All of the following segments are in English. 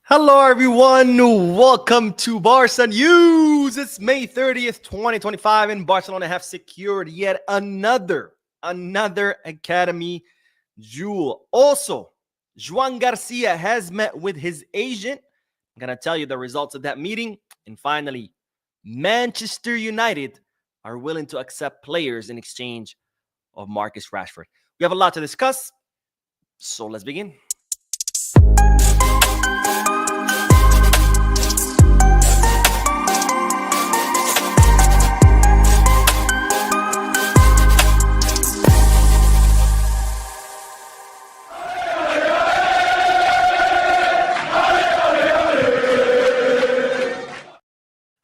Hello, everyone. Welcome to Barca News. It's May 30th, 2025, and Barcelona have secured yet another academy jewel. Also, Joan Garcia has met with his agent. I'm going to tell you the results of that meeting. And finally, Manchester United are willing to accept players in exchange of Marcus Rashford. We have a lot to discuss, so let's begin.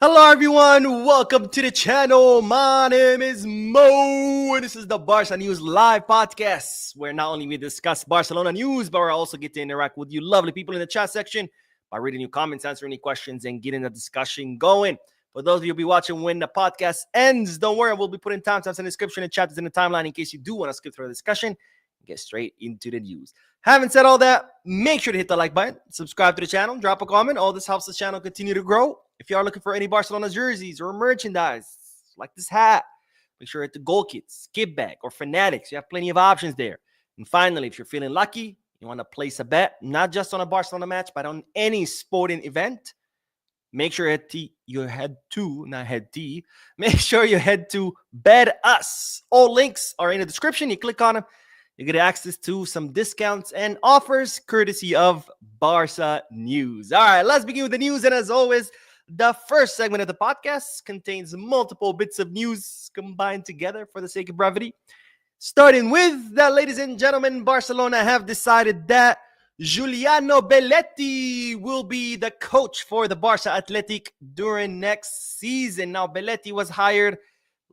Hello, everyone. Welcome to the channel. My name is Mo, and this is the Barca News Live Podcast, where not only we discuss Barcelona news, but we also get to interact with you lovely people in the chat section by reading your comments, answering any questions, and getting the discussion going. For those of you who will be watching when the podcast ends, don't worry, we'll be putting timestamps in the description and chapters in the timeline in case you do want to skip through the discussion and get straight into the news. Having said all that, make sure to hit the like button, subscribe to the channel, drop a comment. All this helps the channel continue to grow. If you are looking for any Barcelona jerseys or merchandise, like this hat, make sure to hit the goal kit, skip bag, or fanatics. You have plenty of options there. And finally, if you're feeling lucky, you want to place a bet, not just on a Barcelona match, but on any sporting event, make sure you head to Bet Us. All links are in the description. You click on them, you get access to some discounts and offers courtesy of Barca News. All right, let's begin with the news. And as always, the first segment of the podcast contains multiple bits of news combined together for the sake of brevity. Starting with that, ladies and gentlemen, Barcelona have decided that Giuliano Belletti will be the coach for the Barca Atletic during next season. Now, Belletti was hired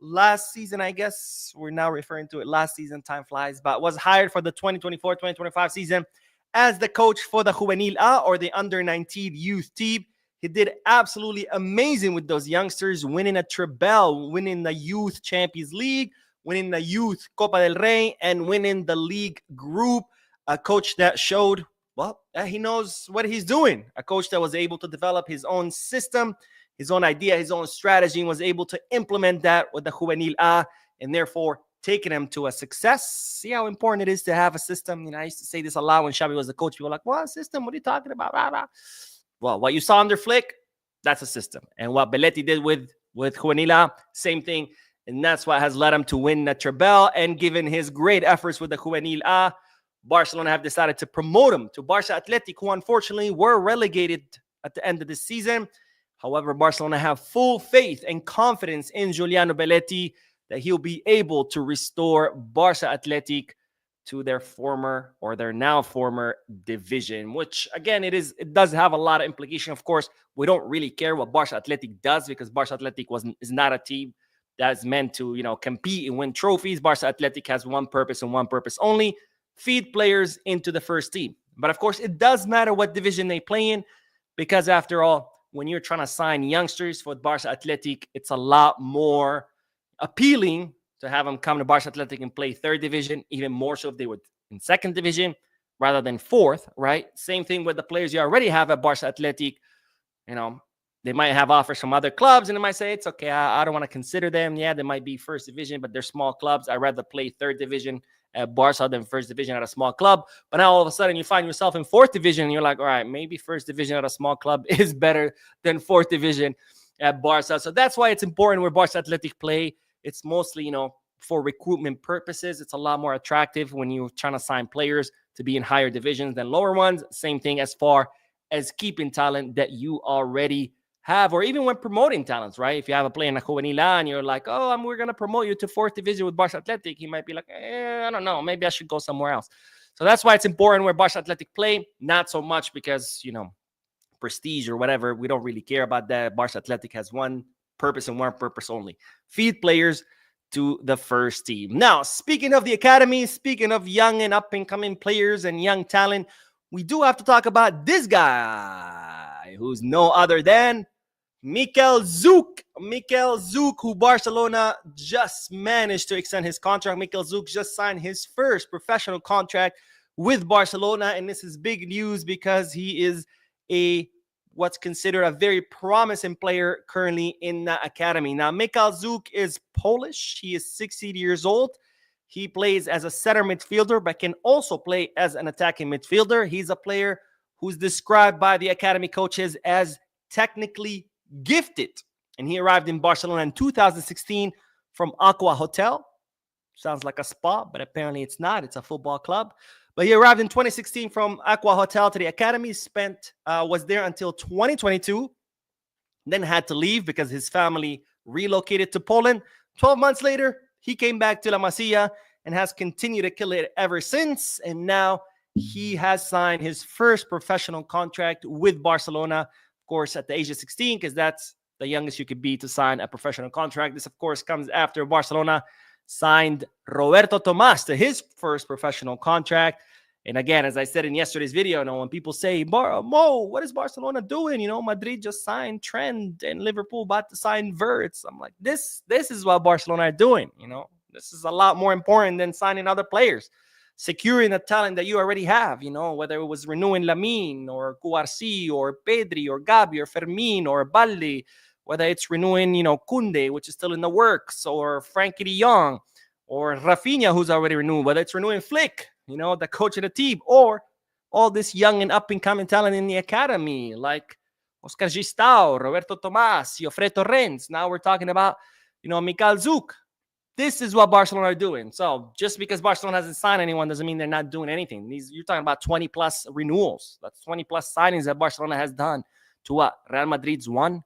last season, I guess. We're now referring to it last season. Time flies. But was hired for the 2024-2025 season as the coach for the Juvenil A, or the under-19 youth team. He did absolutely amazing with those youngsters, winning a treble, winning the Youth Champions League, winning the Youth Copa del Rey, and winning the league group. A coach that showed, well, he knows what he's doing. A coach that was able to develop his own system, his own idea, his own strategy, and was able to implement that with the Juvenil A, and therefore taking them to a success. See how important it is to have a system. I used to say this a lot when Xavi was the coach. People were like, what system? What are you talking about? Blah, blah. Well, what you saw under Flick, that's a system. And what Belletti did with Juvenil A, same thing. And that's what has led him to win the treble. And given his great efforts with the Juvenil A, Barcelona have decided to promote him to Barca Atletic, who unfortunately were relegated at the end of the season. However, Barcelona have full faith and confidence in Giuliano Belletti that he'll be able to restore Barca Atletic to their now former division, which again, it does have a lot of implication. Of course, we don't really care what Barca Atletic does, because Barca Atletic is not a team that's meant to, compete and win trophies. Barca Atletic has one purpose and one purpose only: feed players into the first team. But of course, it does matter what division they play in, because after all, when you're trying to sign youngsters for Barca Atletic, it's a lot more appealing to have them come to Barca Atletic and play third division, even more so if they were in second division rather than fourth, right? Same thing with the players you already have at Barca Atletic. They might have offers from other clubs, and they might say, it's okay, I don't want to consider them. Yeah, they might be first division, but they're small clubs. I'd rather play third division at Barca than first division at a small club. But now all of a sudden you find yourself in fourth division, and you're like, all right, maybe first division at a small club is better than fourth division at Barca. So that's why it's important where Barca Atletic play. It's mostly, for recruitment purposes. It's a lot more attractive when you're trying to sign players to be in higher divisions than lower ones. Same thing as far as keeping talent that you already have, or even when promoting talents, right? If you have a player in a Juvenil A and you're like, we're going to promote you to fourth division with Barca Atletic, he might be like, I don't know, maybe I should go somewhere else. So that's why it's important where Barca Atletic play, not so much because, prestige or whatever. We don't really care about that. Barca Atletic has one purpose and one purpose only: feed players to the first team. Now, speaking of the academy, speaking of young and up-and-coming players and young talent, we do have to talk about this guy, who's no other than Mikel Zouk. Mikel Zouk, who Barcelona just managed to extend his contract. Mikel Zouk just signed his first professional contract with Barcelona, and this is big news because he is what's considered a very promising player currently in the academy. Now, Mikhail Zuk is Polish. He is 16 years old. He plays as a center midfielder, but can also play as an attacking midfielder. He's a player who's described by the academy coaches as technically gifted. And he arrived in Barcelona in 2016 from Aqua Hotel. Sounds like a spa, but apparently it's not. It's a football club. But he arrived in 2016 from Aqua Hotel to the academy, was there until 2022, then had to leave because his family relocated to Poland. 12 months later, he came back to La Masia and has continued to kill it ever since. And now he has signed his first professional contract with Barcelona, of course, at the age of 16, because that's the youngest you could be to sign a professional contract. This, of course, comes after Barcelona signed Roberto Tomas to his first professional contract. And again, as I said in yesterday's video, when people say, Mo, what is Barcelona doing? Madrid just signed Trent and Liverpool about to sign Wirtz. I'm like, this is what Barcelona are doing. This is a lot more important than signing other players. Securing the talent that you already have, whether it was renewing Lamine or Cubarsí or Pedri or Gabi or Fermin or Balde, whether it's renewing, Koundé, which is still in the works, or Frankie de Jong, or Rafinha, who's already renewed, whether it's renewing Flick, the coach of the team, or all this young and up-and-coming talent in the academy, like Oscar Gistau, Roberto Tomas, Jofre Torrens. Now we're talking about, Mikhail Zuk. This is what Barcelona are doing. So just because Barcelona hasn't signed anyone doesn't mean they're not doing anything. You're talking about 20-plus renewals. That's 20-plus signings that Barcelona has done to what? Real Madrid's one?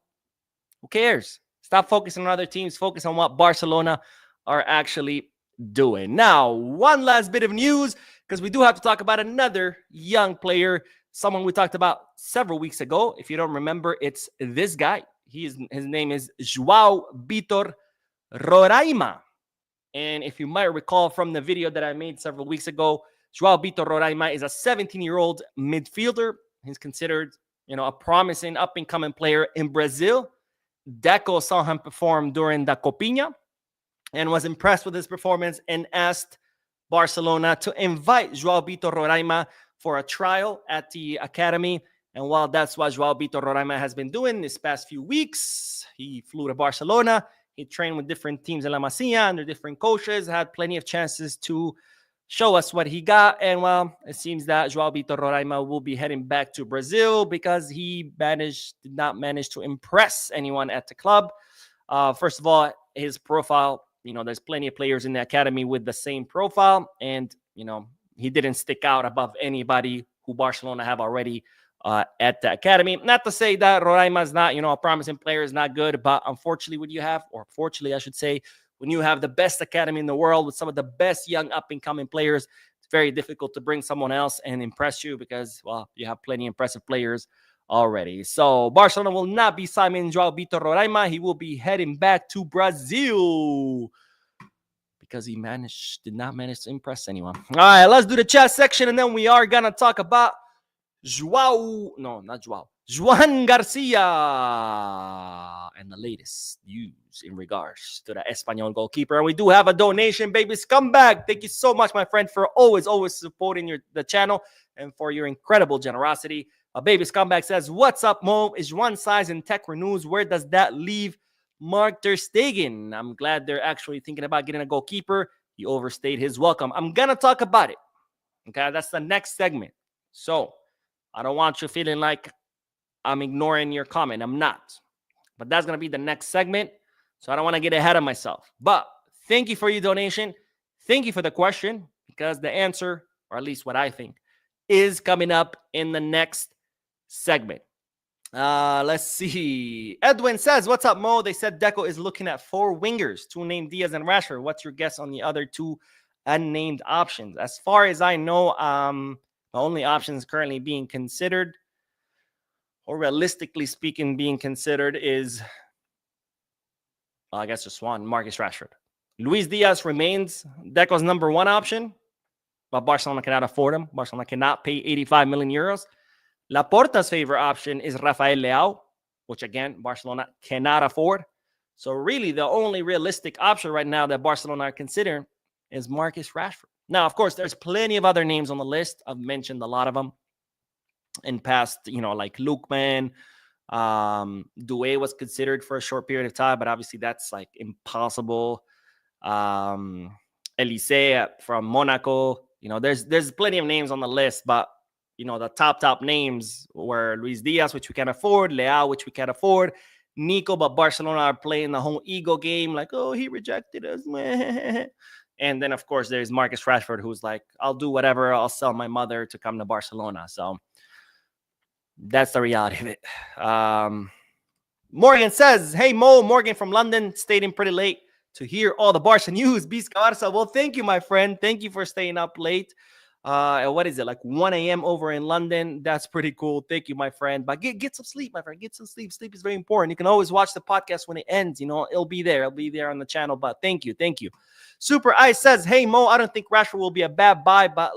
Who cares? Stop focusing on other teams. Focus on what Barcelona are actually doing. Now, one last bit of news, because we do have to talk about another young player, someone we talked about several weeks ago. If you don't remember, it's this guy. His name is João Vitor Roraima. And if you might recall from the video that I made several weeks ago, João Vitor Roraima is a 17-year-old midfielder. He's considered, a promising up-and-coming player in Brazil. Deco saw him perform during the Copinha and was impressed with his performance and asked Barcelona to invite João Vitor Roraima for a trial at the academy. And while that's what João Vitor Roraima has been doing this past few weeks, he flew to Barcelona. He trained with different teams in La Masia under different coaches, had plenty of chances to show us what he got. And, well, it seems that João Vitor Roraima will be heading back to Brazil because he did not manage to impress anyone at the club. First of all, his profile, there's plenty of players in the academy with the same profile. And, he didn't stick out above anybody who Barcelona have already at the academy. Not to say that Roraima is not, a promising player, is not good, but unfortunately fortunately, I should say, when you have the best academy in the world with some of the best young up-and-coming players, it's very difficult to bring someone else and impress you because, well, you have plenty of impressive players already. So Barcelona will not be signing João Vitor Roraima. He will be heading back to Brazil because he did not manage to impress anyone. All right, let's do the chat section, and then we are going to talk about Joan Garcia and the latest news in regards to the Espanyol goalkeeper. And we do have a donation, baby scumbag. Thank you so much, my friend, for always supporting the channel and for your incredible generosity. Baby scumbag says, "What's up, Mo? Is one size in tech renews? Where does that leave Mark ter Stegen? I'm glad they're actually thinking about getting a goalkeeper. He overstayed his welcome." I'm gonna talk about it. Okay, that's the next segment. So I don't want you feeling like I'm ignoring your comment. I'm not. But that's going to be the next segment. So I don't want to get ahead of myself. But thank you for your donation. Thank you for the question, because the answer, or at least what I think, is coming up in the next segment. Let's see. Edwin says, "What's up, Mo? They said Deco is looking at 4 wingers, 2 named Diaz and Rashford. What's your guess on the other 2 unnamed options?" As far as I know, the only options currently being considered, or realistically speaking being considered, is, well, I guess just one, Marcus Rashford. Luis Diaz remains Deco's number 1 option, but Barcelona cannot afford him. Barcelona cannot pay 85 million euros. Laporta's favorite option is Rafael Leao, which, again, Barcelona cannot afford. So really the only realistic option right now that Barcelona are considering is Marcus Rashford. Now, of course, there's plenty of other names on the list. I've mentioned a lot of them. in past, like Lukman. Doué was considered for a short period of time, but obviously that's like impossible. Elise from Monaco. There's plenty of names on the list, but the top names were Luis Diaz, which we can't afford, Leao, which we can't afford, Nico, but Barcelona are playing the whole ego game, like, oh, he rejected us. And then, of course, there's Marcus Rashford, who's like, I'll do whatever. I'll sell my mother to come to Barcelona. So that's the reality of it. Morgan says, hey, Mo, Morgan from London, stayed in pretty late to hear all the Barca news. Bisca Barca. Well, thank you, my friend. Thank you for staying up late. What is it, like 1 a.m. over in London? That's pretty cool. Thank you, my friend. But get some sleep, my friend. Get some sleep. Sleep is very important. You can always watch the podcast when it ends. It'll be there. It'll be there on the channel. But thank you. Super Ice says, hey, Mo, I don't think Rashford will be a bad buy, but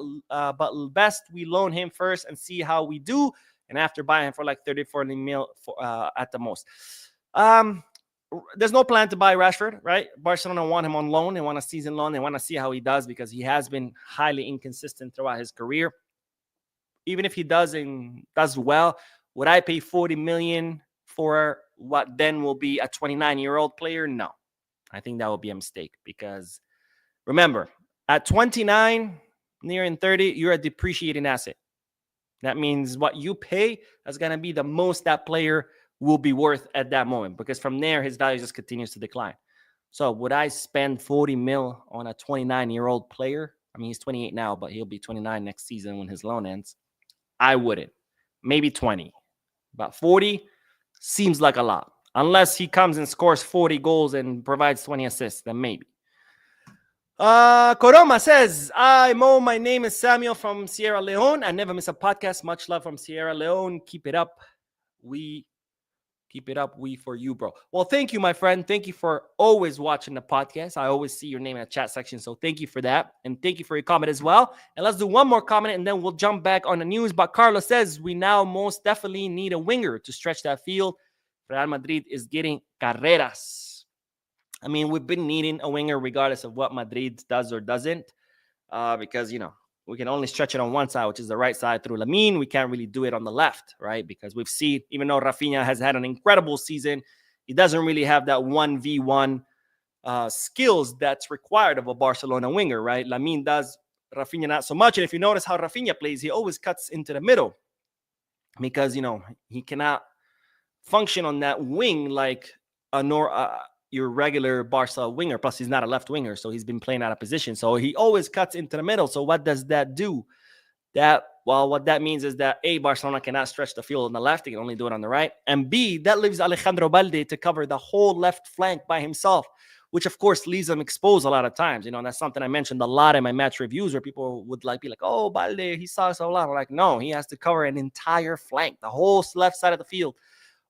best we loan him first and see how we do. And after buying him for like 30, 40 mil at the most. There's no plan to buy Rashford, right? Barcelona want him on loan. They want a season loan. They want to see how he does because he has been highly inconsistent throughout his career. Even if he does well, would I pay 40 million for what then will be a 29-year-old player? No. I think that would be a mistake because remember, at 29, nearing 30, you're a depreciating asset. That means what you pay is going to be the most that player will be worth at that moment because from there, his value just continues to decline. So would I spend 40 mil on a 29-year-old player? I mean, he's 28 now, but he'll be 29 next season when his loan ends. I wouldn't. Maybe 20. But 40 seems like a lot. Unless he comes and scores 40 goals and provides 20 assists, then maybe. Koroma says, hi, Mo. My name is Samuel from Sierra Leone. I never miss a podcast. Much love from Sierra Leone. Keep it up. We for you, bro. Well, thank you, my friend. Thank you for always watching the podcast. I always see your name in the chat section. So thank you for that. And thank you for your comment as well. And let's do one more comment and then we'll jump back on the news. But Carlos says, we now most definitely need a winger to stretch that field. Real Madrid is getting Carreras. I mean, we've been needing a winger regardless of what Madrid does or doesn't, because, we can only stretch it on one side, which is the right side through Lamine. We can't really do it on the left, right? Because we've seen, even though Rafinha has had an incredible season, he doesn't really have that 1v1 skills that's required of a Barcelona winger, right? Lamine does, Rafinha not so much. And if you notice how Rafinha plays, he always cuts into the middle because, he cannot function on that wing like your regular Barca winger. Plus, he's not a left winger, so he's been playing out of position. So he always cuts into the middle. So what does that do? What that means is that A, Barcelona cannot stretch the field on the left. They can only do it on the right. And B, that leaves Alejandro Balde to cover the whole left flank by himself, which of course leaves him exposed a lot of times. That's something I mentioned a lot in my match reviews where people would be like, oh, Balde, he saw us a lot. I'm like, no, he has to cover an entire flank, the whole left side of the field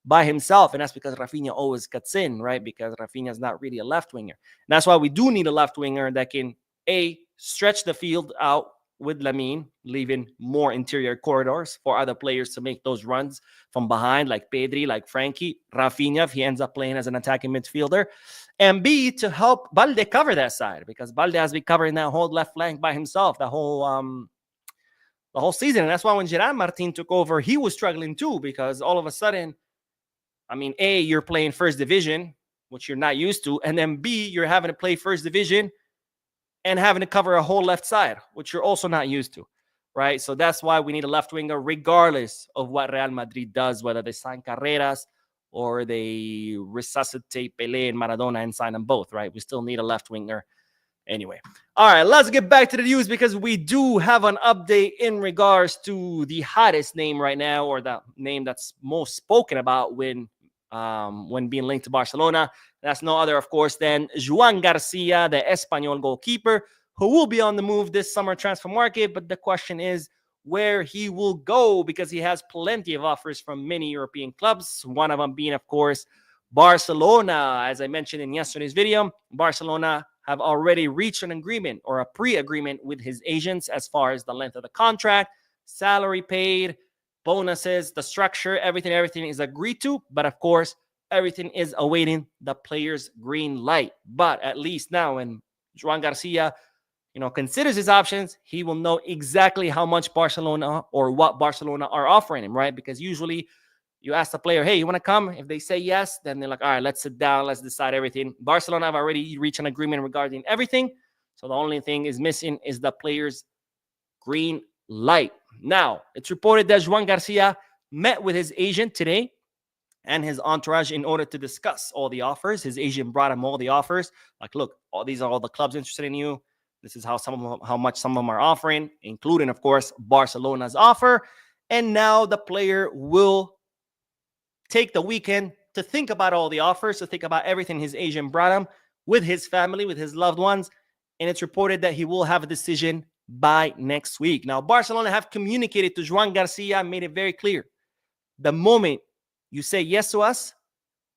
by himself. And that's because Rafinha always cuts in, right? Because Rafinha is not really a left winger. And that's why we do need a left winger that can, A, stretch the field out with Lamine, leaving more interior corridors for other players to make those runs from behind, like Pedri, like Frankie, Rafinha, if he ends up playing as an attacking midfielder. And B, to help Balde cover that side, because Balde has been covering that whole left flank by himself the whole season. And that's why when Gerard Martin took over, he was struggling too, because all of a sudden, I mean, A, you're playing first division, which you're not used to. And then B, you're having to play first division and having to cover a whole left side, which you're also not used to, right? So that's why we need a left winger, regardless of what Real Madrid does, whether they sign Carreras or they resuscitate Pelé and Maradona and sign them both, right? We still need a left winger anyway. All right, let's get back to the news because we do have an update in regards to the hottest name right now, or the name that's most spoken about when being linked to Barcelona. That's no other, of course, than Joan Garcia, the Espanyol goalkeeper, who will be on the move this summer transfer market. But the question is where he will go, because he has plenty of offers from many European clubs, one of them being, of course, Barcelona. As I mentioned in yesterday's video, Barcelona have already reached an agreement or a pre-agreement with his agents as far as the length of the contract, salary paid, bonuses, the structure, everything is agreed to. But of course, everything is awaiting the player's green light. But at least now, when Joan Garcia, considers his options, he will know exactly how much Barcelona or what Barcelona are offering him, right? Because usually you ask the player, hey, you want to come? If they say yes, then they're like, all right, let's sit down, let's decide everything. Barcelona have already reached an agreement regarding everything. So the only thing is missing is the player's green light. Now, it's reported that Joan Garcia met with his agent today and his entourage in order to discuss all the offers. His agent brought him all the offers. Like, look, these are all the clubs interested in you. This is how much some of them are offering, including, of course, Barcelona's offer. And now the player will take the weekend to think about all the offers, to think about everything his agent brought him with his family, with his loved ones. And it's reported that he will have a decision by next week. Now, Barcelona have communicated to Joan Garcia, made it very clear. The moment you say yes to us,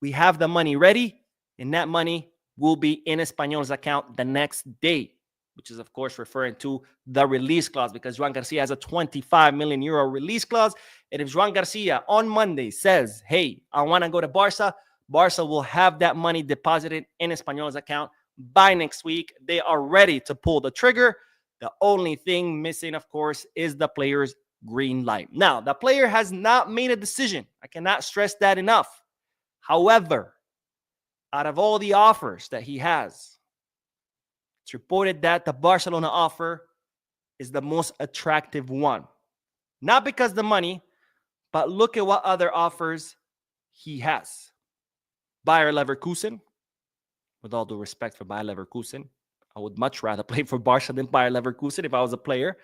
we have the money ready, and that money will be in Espanyol's account the next day, which is, of course, referring to the release clause, because Joan Garcia has a 25 million euro release clause. And if Joan Garcia on Monday says, hey, I want to go to Barca, Barca will have that money deposited in Espanyol's account by next week. They are ready to pull the trigger. The only thing missing, of course, is the player's green light. Now, the player has not made a decision. I cannot stress that enough. However, out of all the offers that he has, it's reported that the Barcelona offer is the most attractive one. Not because of the money, but look at what other offers he has. Bayer Leverkusen, with all due respect for Bayer Leverkusen, I would much rather play for Barca than Bayer Leverkusen if I was a player.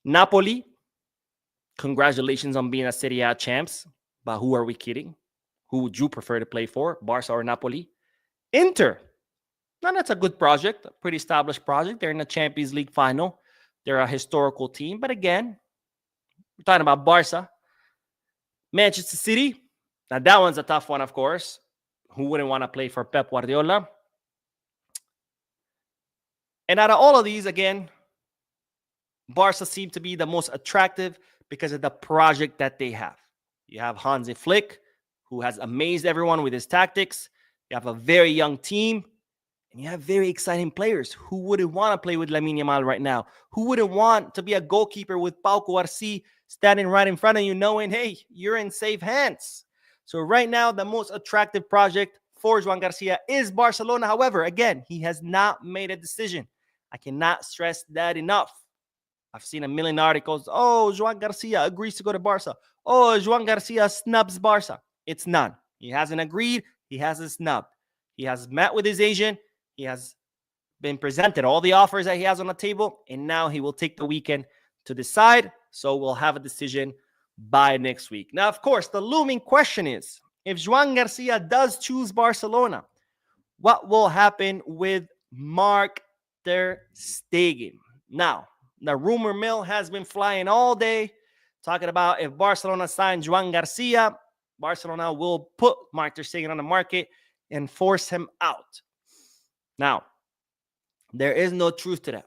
Napoli, congratulations on being a Serie A champs, but who are we kidding? Who would you prefer to play for, Barca or Napoli? Inter, now that's a good project, a pretty established project. They're in the Champions League final. They're a historical team, but again, we're talking about Barca. Manchester City, now that one's a tough one, of course. Who wouldn't want to play for Pep Guardiola? And out of all of these, again, Barca seem to be the most attractive because of the project that they have. You have Hansi Flick, who has amazed everyone with his tactics. You have a very young team, and you have very exciting players. Who wouldn't want to play with Lamine Yamal right now? Who wouldn't want to be a goalkeeper with Pau Cubarsí standing right in front of you, knowing, hey, you're in safe hands? So right now, the most attractive project for Joan Garcia is Barcelona. However, again, he has not made a decision. I cannot stress that enough. I've seen a million articles. Oh, Joan Garcia agrees to go to Barca. Oh, Joan Garcia snubs Barca. It's none. He hasn't agreed. He hasn't snubbed. He has met with his agent. He has been presented all the offers that he has on the table, and now he will take the weekend to decide. So we'll have a decision by next week. Now, of course, the looming question is, if Joan Garcia does choose Barcelona, what will happen with Mark ter Stegen? Now, the rumor mill has been flying all day, talking about if Barcelona signs Joan Garcia, Barcelona will put Mark ter Stegen on the market and force him out. Now, there is no truth to that.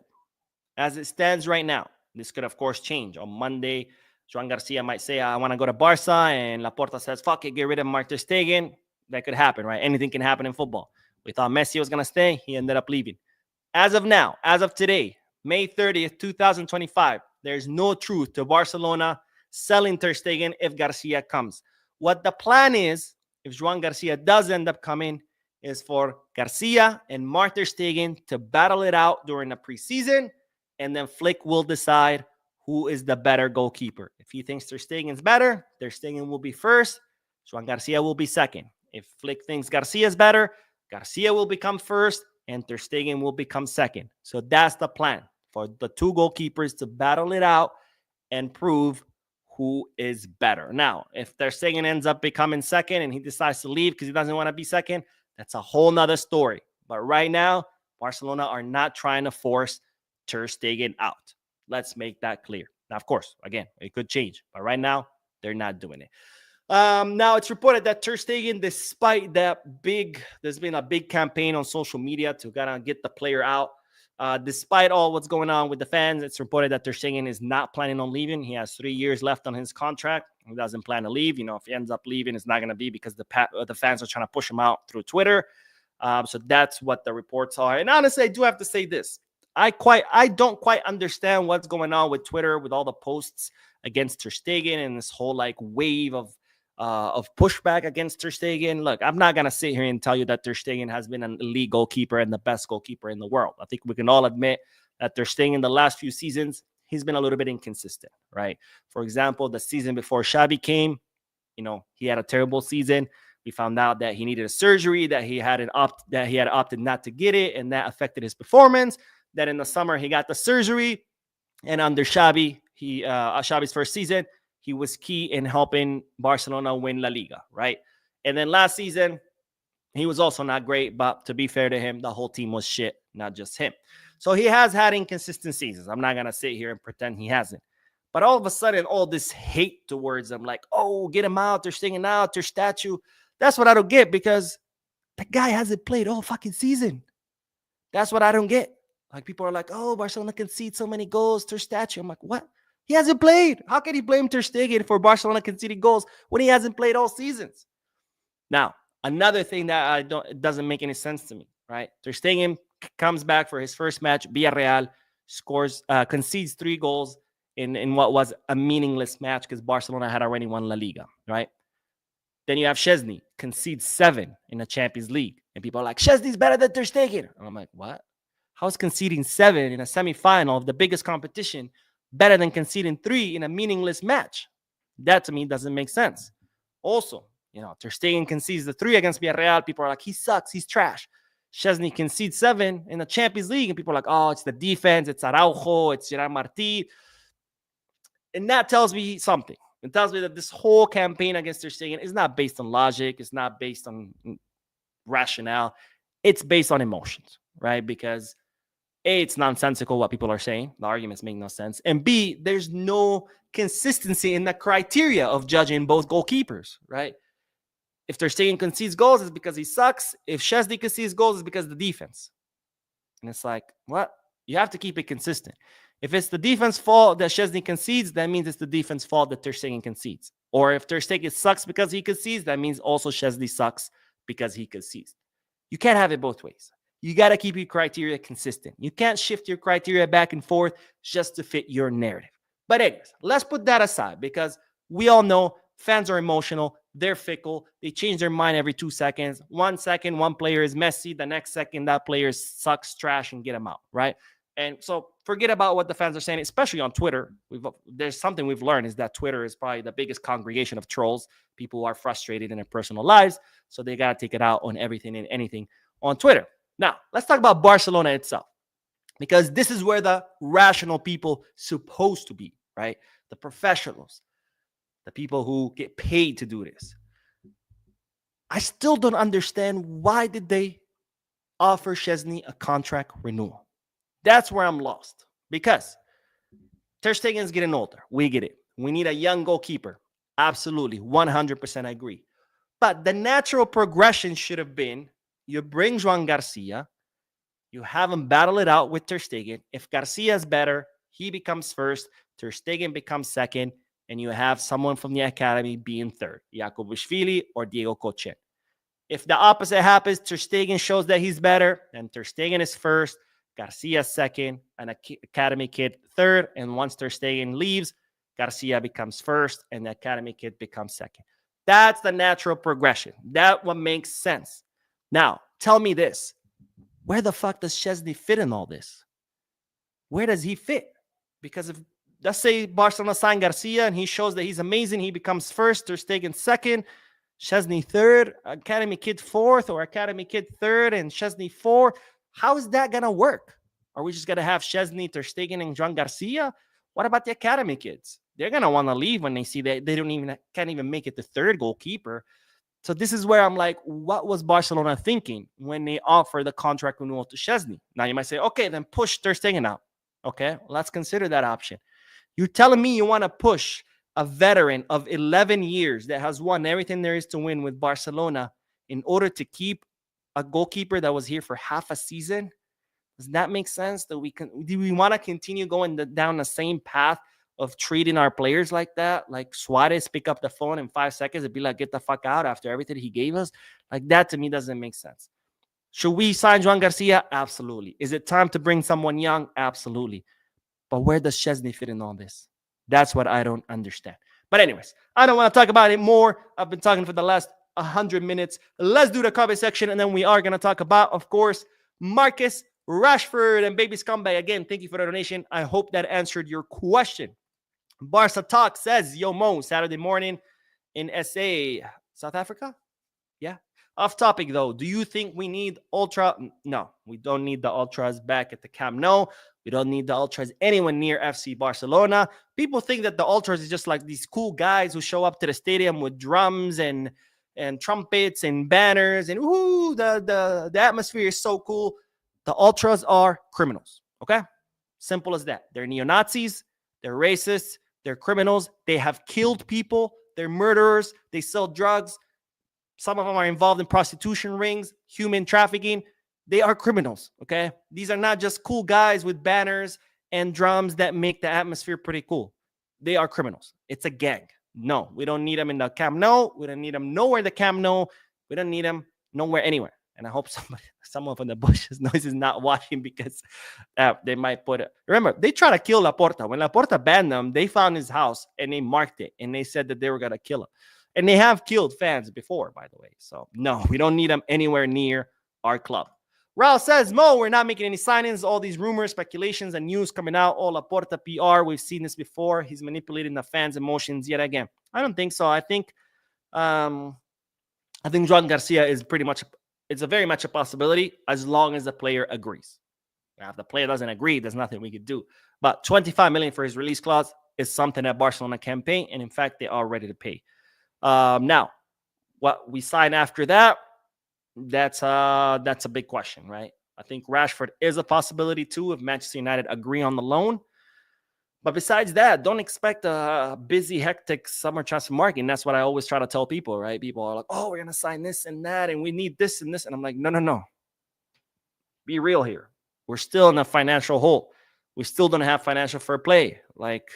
As it stands right now, this could, of course, change. On Monday, Joan Garcia might say, I want to go to Barca, and Laporta says, fuck it, get rid of Mark ter Stegen. That could happen, right? Anything can happen in football. We thought Messi was going to stay. He ended up leaving. As of now, as of today, May 30th, 2025, there's no truth to Barcelona selling ter Stegen if Garcia comes. What the plan is, if Joan Garcia does end up coming, is for Garcia and Mark ter Stegen to battle it out during the preseason, and then Flick will decide who is the better goalkeeper. If he thinks ter Stegen's better, ter Stegen will be first, Joan Garcia will be second. If Flick thinks Garcia's better, Garcia will become first, and ter Stegen will become second. So that's the plan, for the two goalkeepers to battle it out and prove who is better. Now, if ter Stegen ends up becoming second and he decides to leave because he doesn't want to be second, that's a whole nother story. But right now, Barcelona are not trying to force ter Stegen out. Let's make that clear. Now, of course, again, it could change. But right now, they're not doing it. Now, it's reported that ter Stegen, despite that there's been a big campaign on social media to kind of get the player out. Despite all what's going on with the fans, it's reported that ter Stegen is not planning on leaving. He has 3 years left on his contract. He doesn't plan to leave. If he ends up leaving, it's not going to be because the fans are trying to push him out through Twitter. So that's what the reports are. And honestly, I do have to say this. I don't quite understand what's going on with Twitter with all the posts against Ter Stegen and this whole like wave of pushback against Ter Stegen. Look, I'm not gonna sit here and tell you that Ter Stegen has been an elite goalkeeper and the best goalkeeper in the world. I think we can all admit that Ter Stegen the last few seasons, he's been a little bit inconsistent, right? For example, the season before Xavi came, he had a terrible season. We found out that he needed a surgery, that he had opted not to get it, and that affected his performance. That in the summer he got the surgery, and under Xavi, Xavi's first season, he was key in helping Barcelona win La Liga, right? And then last season, he was also not great, but to be fair to him, the whole team was shit, not just him. So he has had inconsistent seasons. I'm not going to sit here and pretend he hasn't. But all of a sudden, all this hate towards him, like, oh, get him out, they're singing out, their statue. That's what I don't get, because the guy hasn't played all fucking season. That's what I don't get. Like, people are like, oh, Barcelona conceded so many goals, Ter statue. I'm like, what? He hasn't played. How can he blame Ter Stegen for Barcelona conceding goals when he hasn't played all seasons? Now, another thing that it doesn't make any sense to me, right? Ter Stegen comes back for his first match, Villarreal, concedes 3 goals in what was a meaningless match because Barcelona had already won La Liga, right? Then you have Szczesny, concedes 7 in the Champions League. And people are like, Szczesny's better than Ter Stegen. And I'm like, what? How is conceding 7 in a semifinal of the biggest competition better than conceding 3 in a meaningless match? That to me doesn't make sense. Also, Ter Stegen concedes the 3 against Villarreal. People are like, he sucks, he's trash. Szczesny concedes 7 in the Champions League, and people are like, oh, it's the defense, it's Araujo, it's Gerard Martí. And that tells me something. It tells me that this whole campaign against Ter Stegen is not based on logic. It's not based on rationale. It's based on emotions, right? Because A, it's nonsensical what people are saying. The arguments make no sense. And B, there's no consistency in the criteria of judging both goalkeepers, right? If Ter Stegen concedes goals, it's because he sucks. If Szczesny concedes goals, it's because of the defense. And it's like, what? You have to keep it consistent. If it's the defense fault that Szczesny concedes, that means it's the defense fault that Ter Stegen concedes. Or if Ter Stegen sucks because he concedes, that means also Szczesny sucks because he concedes. You can't have it both ways. You got to keep your criteria consistent. You can't shift your criteria back and forth just to fit your narrative. But anyways, let's put that aside, because we all know fans are emotional. They're fickle. They change their mind every 2 seconds. 1 second, one player is messy. The next second, that player sucks, trash, and get him out, right? And so forget about what the fans are saying, especially on Twitter. There's something we've learned, is that Twitter is probably the biggest congregation of trolls. People who are frustrated in their personal lives, so they got to take it out on everything and anything on Twitter. Now, let's talk about Barcelona itself, because this is where the rational people supposed to be, right? The professionals, the people who get paid to do this. I still don't understand, why did they offer Szczesny a contract renewal? That's where I'm lost, because Ter Stegen is getting older. We get it. We need a young goalkeeper. Absolutely. 100% I agree. But the natural progression should have been, you bring Joan Garcia, you have him battle it out with Ter Stegen. If Garcia is better, he becomes first, Ter Stegen becomes second, and you have someone from the academy being third, Jakubishvili or Diego Kochen. If the opposite happens, Ter Stegen shows that he's better, then Ter Stegen is first, Garcia second, an academy kid third, and once Ter Stegen leaves, Garcia becomes first, and the academy kid becomes second. That's the natural progression. That one makes sense. Now, tell me this. Where the fuck does Szczesny fit in all this? Where does he fit? Because if, let's say Barcelona sign Garcia and he shows that he's amazing, he becomes first, Ter Stegen second, Szczesny third, academy kid fourth, or academy kid third and Szczesny fourth. How is that going to work? Are we just going to have Szczesny, Ter Stegen, and Joan Garcia? What about the academy kids? They're going to want to leave when they see that they can't even make it the third goalkeeper. So this is where I'm like, what was Barcelona thinking when they offered the contract renewal to Szczesny? Now you might say, okay, then push Ter Stegen out. Okay, let's consider that option. You're telling me you want to push a veteran of 11 years that has won everything there is to win with Barcelona in order to keep a goalkeeper that was here for half a season? Does that make sense? Do we want to continue going down the same path of treating our players like that? Like Suarez pick up the phone in 5 seconds and be like, get the fuck out after everything he gave us? Like, that to me doesn't make sense. Should we sign Joan Garcia? Absolutely. Is it time to bring someone young? Absolutely. But where does Chesney fit in all this? That's what I don't understand. But anyways, I don't want to talk about it more. I've been talking for the last 100 minutes. Let's do the comment section, and then we are going to talk about, of course, Marcus Rashford and Baby Scumbag. Again, thank you for the donation. I hope that answered your question. Barca Talk says, Yo Mo, Saturday morning in SA, South Africa? Yeah. Off topic though, do you think we need Ultra? No, we don't need the Ultras back at the Camp Nou. We don't need the Ultras anywhere near FC Barcelona. People think that the Ultras is just like these cool guys who show up to the stadium with drums and trumpets and banners and ooh, the atmosphere is so cool. The Ultras are criminals, okay? Simple as that. They're neo-Nazis, they're racists, they're criminals, they have killed people, they're murderers, they sell drugs. Some of them are involved in prostitution rings, human trafficking. They are criminals, okay? These are not just cool guys with banners and drums that make the atmosphere pretty cool. They are criminals. It's a gang. No, we don't need them in the Camp Nou. We don't need them nowhere in the Camp Nou. We don't need them nowhere anywhere. And I hope someone from the Bushes noise is not watching because they might put it. Remember, they try to kill Laporta. When Laporta banned them, they found his house and they marked it and they said that they were going to kill him. And they have killed fans before, by the way. So, no, we don't need them anywhere near our club. Raul says, Mo, we're not making any signings. All these rumors, speculations, and news coming out. All Laporta PR. We've seen this before. He's manipulating the fans' emotions yet again. I don't think so. I think Joan Garcia is pretty much, it's a very much a possibility as long as the player agrees. Now, if the player doesn't agree, there's nothing we could do. But 25 million for his release clause is something that Barcelona can pay. And in fact, they are ready to pay. Now, what we sign after that, that's a big question, right? I think Rashford is a possibility too if Manchester United agree on the loan. But besides that, don't expect a busy, hectic summer transfer market. And that's what I always try to tell people, right? People are like, oh, we're going to sign this and that, and we need this and this. And I'm like, no. Be real here. We're still in a financial hole. We still don't have financial fair play. Like,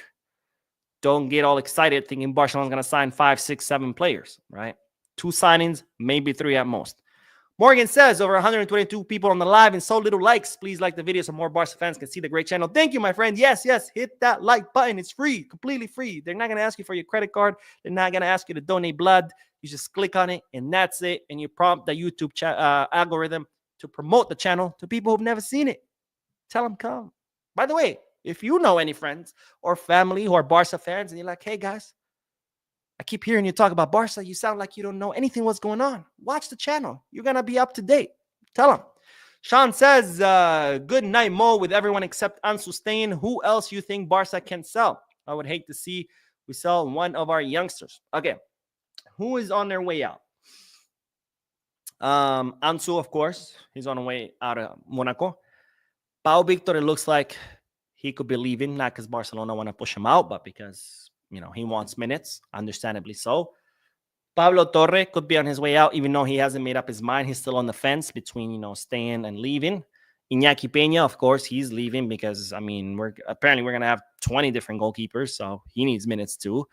don't get all excited thinking Barcelona's going to sign 5, 6, 7 players, right? 2 signings, maybe 3 at most. Morgan says, over 122 people on the live and so little likes. Please like the video so more Barca fans can see the great channel. Thank you, my friend. Yes, hit that like button. It's free, completely free. They're not going to ask you for your credit card. They're not going to ask you to donate blood. You just click on it, and that's it. And you prompt the YouTube algorithm to promote the channel to people who've never seen it. Tell them come. By the way, if you know any friends or family who are Barca fans and you're like, hey, guys, I keep hearing you talk about Barca. You sound like you don't know anything what's going on. Watch the channel. You're going to be up to date. Tell them. Sean says, good night, Mo, with everyone except Unsustain. Who else you think Barca can sell? I would hate to see we sell one of our youngsters. Okay. Who is on their way out? Ansu, of course. He's on the way out of Monaco. Pau Victor, it looks like he could be leaving, not because Barcelona want to push him out, but because, he wants minutes, understandably so. Pablo Torre could be on his way out, even though he hasn't made up his mind. He's still on the fence between, staying and leaving. Iñaki Peña, of course, he's leaving because, we're going to have 20 different goalkeepers, so he needs minutes too.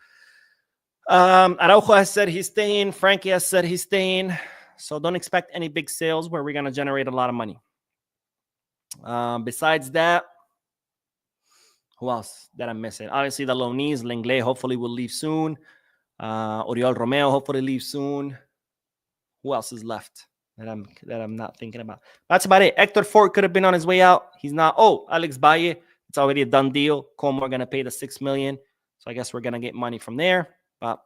Araujo has said he's staying. Frankie has said he's staying. So don't expect any big sales where we're going to generate a lot of money. Besides that, who else that I'm missing? Obviously, the loanees, Lenglet, hopefully will leave soon. Oriol Romeo, hopefully leave soon. Who else is left that I'm not thinking about? That's about it. Hector Ford could have been on his way out. He's not. Oh, Alex Valle, it's already a done deal. Como are going to pay the $6 million. So I guess we're going to get money from there. But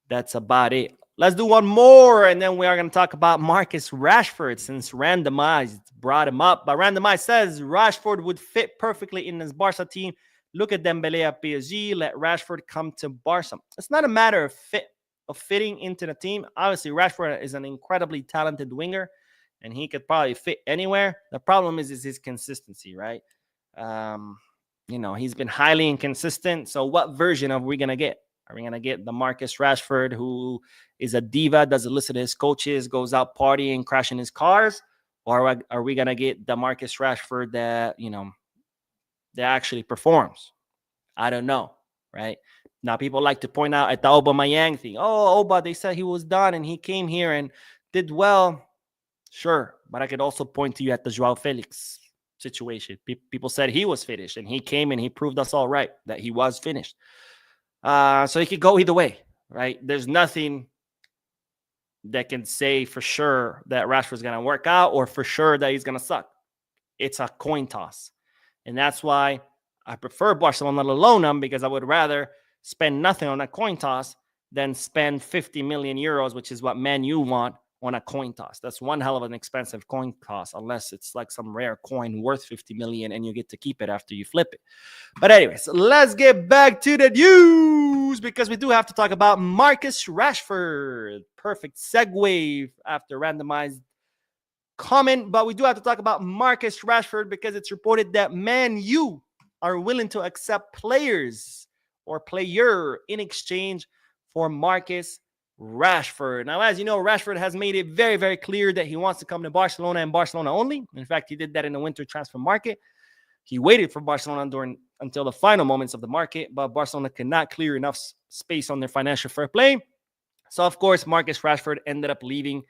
that's about it. Let's do one more, and then we are going to talk about Marcus Rashford since Randomized brought him up. But Randomized says Rashford would fit perfectly in this Barca team. Look at Dembele at PSG. Let Rashford come to Barca. It's not a matter of fitting into the team. Obviously, Rashford is an incredibly talented winger, and he could probably fit anywhere. The problem is his consistency, right? He's been highly inconsistent. So what version are we going to get? Are we going to get the Marcus Rashford who is a diva, doesn't listen to his coaches, goes out partying, crashing his cars? Or are we going to get the Marcus Rashford that, that actually performs? I don't know, right? Now, people like to point out at the Aubameyang thing. Oh, Oba, they said he was done and he came here and did well. Sure, but I could also point to you at the Joao Felix situation. People said he was finished, and he came and he proved us all right that he was finished. So he could go either way, right? There's nothing that can say for sure that Rashford's going to work out or for sure that he's going to suck. It's a coin toss. And that's why I prefer Barcelona to loan him, because I would rather spend nothing on a coin toss than spend 50 million euros, which is what Man U want, on a coin toss. That's one hell of an expensive coin toss, unless it's like some rare coin worth 50 million and you get to keep it after you flip it. But anyways, let's get back to the news, because we do have to talk about Marcus Rashford. Perfect segue after randomized comment, but we do have to talk about Marcus Rashford because it's reported that Man U are willing to accept players or player in exchange for Marcus Rashford. Now, as you know, Rashford has made it very, very clear that he wants to come to Barcelona and Barcelona only. In fact, he did that in the winter transfer market. He waited for Barcelona until the final moments of the market, but Barcelona could not clear enough space on their financial fair play. So, of course, Marcus Rashford ended up leaving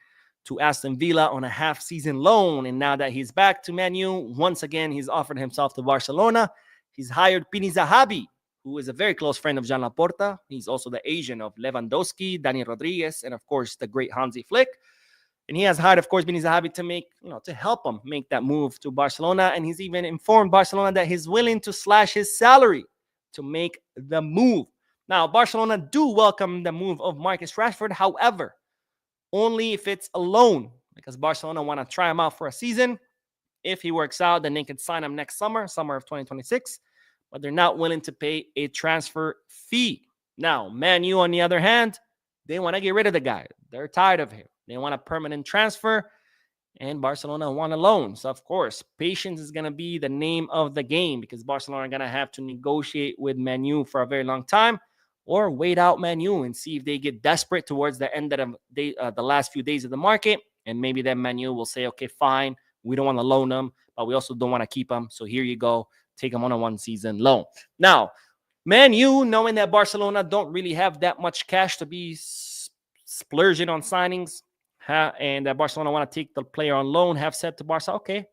to Aston Villa on a half-season loan. And now that he's back to Man U, once again, he's offered himself to Barcelona. He's hired Pini Zahavi, who is a very close friend of Jean Laporta. He's also the agent of Lewandowski, Dani Rodriguez, and, of course, the great Hansi Flick. And he has hired, of course, Pini Zahavi to help him make that move to Barcelona. And he's even informed Barcelona that he's willing to slash his salary to make the move. Now, Barcelona do welcome the move of Marcus Rashford. However, only if it's a loan, because Barcelona want to try him out for a season. If he works out, then they can sign him next summer of 2026. But they're not willing to pay a transfer fee. Now, Man U, on the other hand, they want to get rid of the guy. They're tired of him. They want a permanent transfer, and Barcelona want a loan. So, of course, patience is going to be the name of the game, because Barcelona are going to have to negotiate with Man U for a very long time, or wait out Man U and see if they get desperate towards the end of the last few days of the market. And maybe then Man U will say, okay, fine, we don't want to loan them, but we also don't want to keep them. So here you go, take them on a one-season loan. Now, Man U, knowing that Barcelona don't really have that much cash to be splurging on signings, and that Barcelona want to take the player on loan, have said to Barca, okay,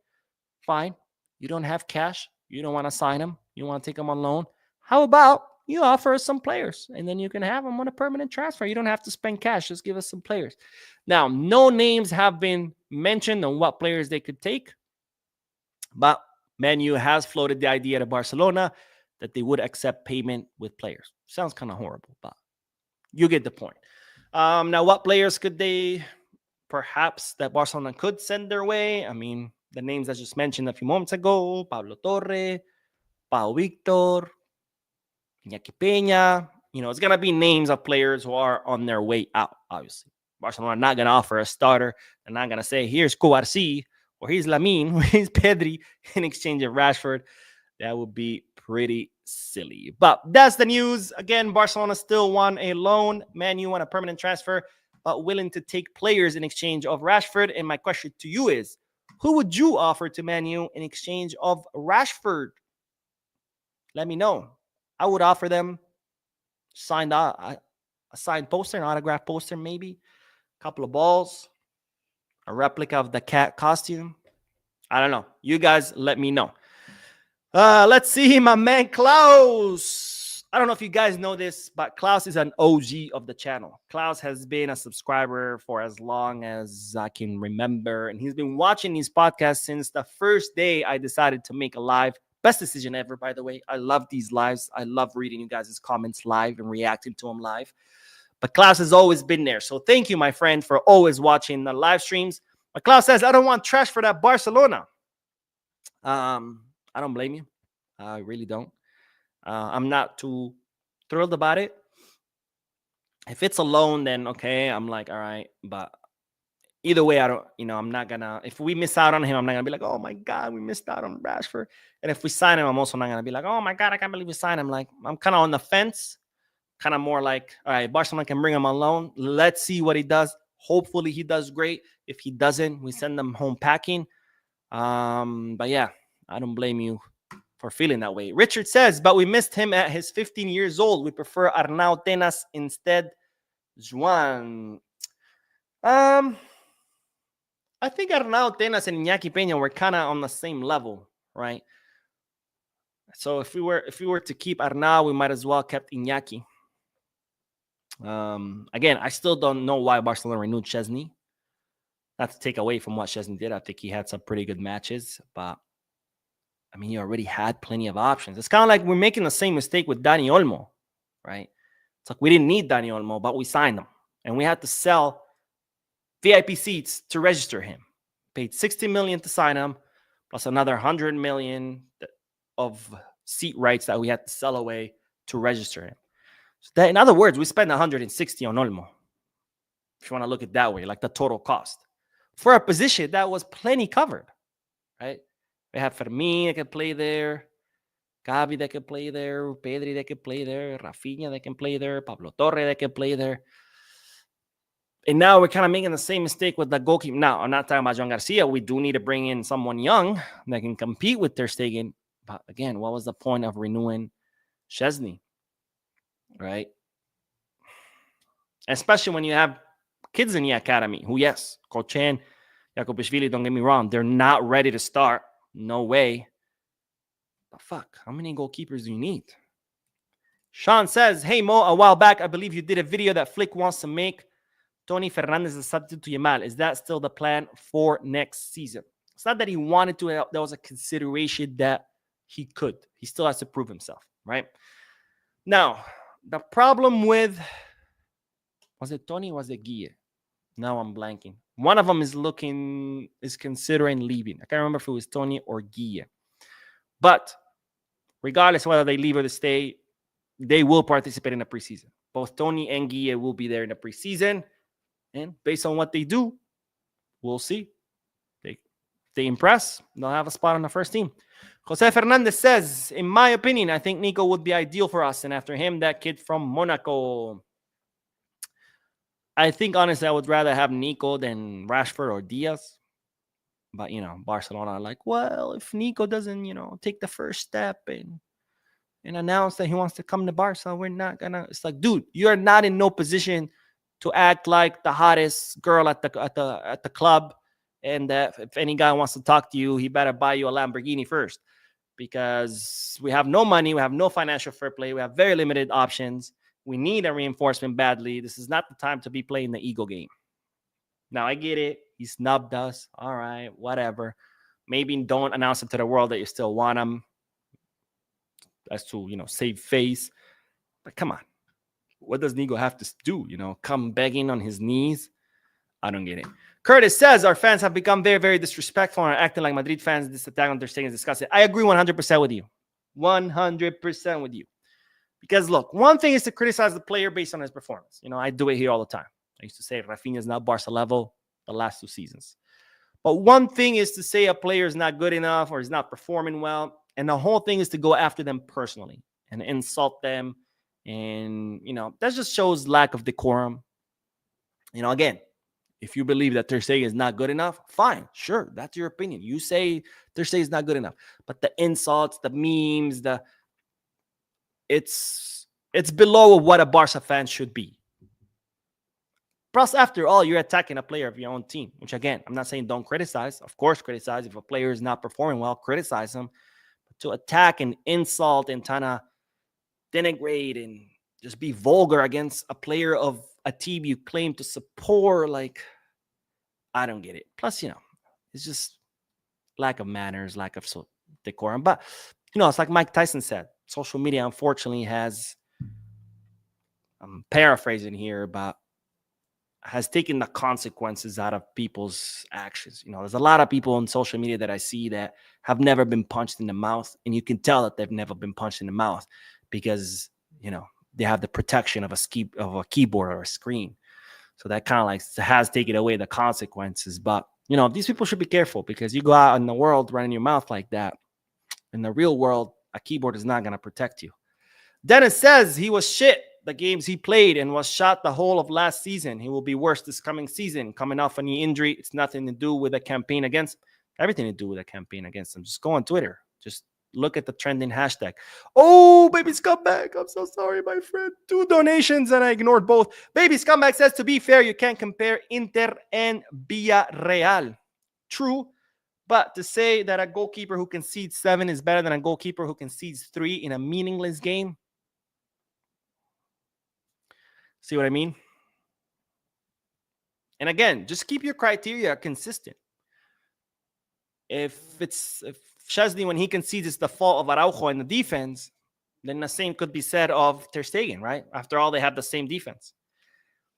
fine, you don't have cash, you don't want to sign him, you want to take him on loan. How about you offer us some players, and then you can have them on a permanent transfer. You don't have to spend cash. Just give us some players. Now, no names have been mentioned on what players they could take, but Man U has floated the idea to Barcelona that they would accept payment with players. Sounds kind of horrible, but you get the point. Now, what players could they perhaps that Barcelona could send their way? I mean, the names I just mentioned a few moments ago: Pablo Torre, Pau Victor, Iñaki Peña. It's going to be names of players who are on their way out, obviously. Barcelona are not going to offer a starter. They're not going to say, here's Cubarsí, or here's Lamine, or here's Pedri in exchange of Rashford. That would be pretty silly. But that's the news. Again, Barcelona still want a loan. Man U want a permanent transfer, but willing to take players in exchange of Rashford. And my question to you is, who would you offer to Man U in exchange of Rashford? Let me know. I would offer them a signed poster, an autograph poster, maybe a couple of balls, a replica of the cat costume. I don't know. You guys let me know. Let's see my man Klaus. I don't know if you guys know this, but Klaus is an OG of the channel. Klaus has been a subscriber for as long as I can remember, and he's been watching these podcasts since the first day I decided to make a live. Best decision ever, by the way. I love these lives. I love reading you guys' comments live and reacting to them live. But Klaus has always been there. So thank you, my friend, for always watching the live streams. But Klaus says, I don't want trash for that Barcelona. I don't blame you. I really don't. I'm not too thrilled about it. If it's a loan, then okay, I'm like, all right. But either way, I'm not gonna, if we miss out on him, I'm not gonna be like, oh my God, we missed out on Rashford. And if we sign him, I'm also not gonna be like, oh my God, I can't believe we signed him. Like, I'm kind of on the fence, kind of more like, all right, Barcelona can bring him on loan. Let's see what he does. Hopefully he does great. If he doesn't, we send him home packing. But yeah, I don't blame you for feeling that way. Richard says, but we missed him at his 15 years old. We prefer Arnau Tenas instead. Juan. I think Arnau Tenas and Iñaki Peña were kind of on the same level, right? So if we were to keep Arnau, we might as well kept Iñaki. Again, I still don't know why Barcelona renewed Szczesny. Not to take away from what Szczesny did. I think he had some pretty good matches, but I mean, he already had plenty of options. It's kind of like we're making the same mistake with Dani Olmo, right? It's like we didn't need Dani Olmo, but we signed him. And we had to sell VIP seats to register him. Paid 60 million to sign him, plus another 100 million of seat rights that we had to sell away to register him. So that, in other words, we spent 160 on Olmo. If you want to look at it that way, like the total cost. For a position that was plenty covered, right? We have Fermin that can play there, Gavi that can play there, Pedri that can play there, Rafinha that can play there, Pablo Torre that can play there. And now we're kind of making the same mistake with the goalkeeper. Now, I'm not talking about Joan Garcia. We do need to bring in someone young that can compete with Ter Stegen. But again, what was the point of renewing Szczesny, right? Especially when you have kids in the academy who, yes, Kochen, Jakubishvili, don't get me wrong, they're not ready to start. No way. But fuck, how many goalkeepers do you need? Sean says, hey, Mo, a while back, I believe you did a video that Flick wants to make Tony Fernandez a substitute to Yamal. Is that still the plan for next season? It's not that he wanted to. That was a consideration that he could. He still has to prove himself, right? Now, the problem with... Was it Tony or was it Guille? Now I'm blanking. One of them is considering leaving. I can't remember if it was Tony or Guille. But regardless of whether they leave or they stay, they will participate in the preseason. Both Tony and Guille will be there in the preseason. And based on what they do, we'll see. They impress, they'll have a spot on the first team. Jose Fernandez says, in my opinion, I think Nico would be ideal for us. And after him, that kid from Monaco. I think, honestly, I would rather have Nico than Rashford or Diaz. But, Barcelona are like, well, if Nico doesn't, take the first step and announce that he wants to come to Barca, we're not going to. It's like, dude, you're not in no position to act like the hottest girl at the club. And that if any guy wants to talk to you, he better buy you a Lamborghini first. Because we have no money, we have no financial fair play, we have very limited options. We need a reinforcement badly. This is not the time to be playing the ego game. Now, I get it. He snubbed us. All right, whatever. Maybe don't announce it to the world that you still want him. As to, save face. But come on. What does Nico have to do? Come begging on his knees? I don't get it. Curtis says, our fans have become very, very disrespectful and are acting like Madrid fans. This attack on Ter Stegen is disgusting. I agree 100% with you. 100% with you. Because, look, one thing is to criticize the player based on his performance. I do it here all the time. I used to say Rafinha is not Barca level the last 2 seasons. But one thing is to say a player is not good enough or is not performing well. And the whole thing is to go after them personally and insult them. And, that just shows lack of decorum. Again, if you believe that Ter Stegen is not good enough, fine. Sure, that's your opinion. You say Ter Stegen is not good enough. But the insults, the memes, it's below what a Barca fan should be. Plus, after all, you're attacking a player of your own team, which, again, I'm not saying don't criticize. Of course, criticize. If a player is not performing well, criticize him. But to attack and insult and kind of denigrate and just be vulgar against a player of a team you claim to support, I don't get it. Plus, it's just lack of manners, lack of decorum. But, it's like Mike Tyson said. Social media, unfortunately, I'm paraphrasing here, but has taken the consequences out of people's actions. There's a lot of people on social media that I see that have never been punched in the mouth, and you can tell that they've never been punched in the mouth because, they have the protection of a keyboard or a screen. So that kind of has taken away the consequences. But, these people should be careful because you go out in the world running your mouth like that. In the real world, a keyboard is not going to protect you. Dennis says he was shit the games he played and was shot the whole of last season. He will be worse this coming season. Coming off a knee injury, it's nothing to do with a campaign against everything to do with a campaign against him. Just go on Twitter. Just look at the trending hashtag. Oh, Baby Scumbag. I'm so sorry, my friend. 2 donations and I ignored both. Baby Scumbag says, to be fair, you can't compare Inter and Villarreal. true. But to say that a goalkeeper who concedes 7 is better than a goalkeeper who concedes 3 in a meaningless game, see what I mean? And again, just keep your criteria consistent. If Szczesny, when he concedes, it's the fault of Araujo in the defense, then the same could be said of Ter Stegen, right? After all, they have the same defense.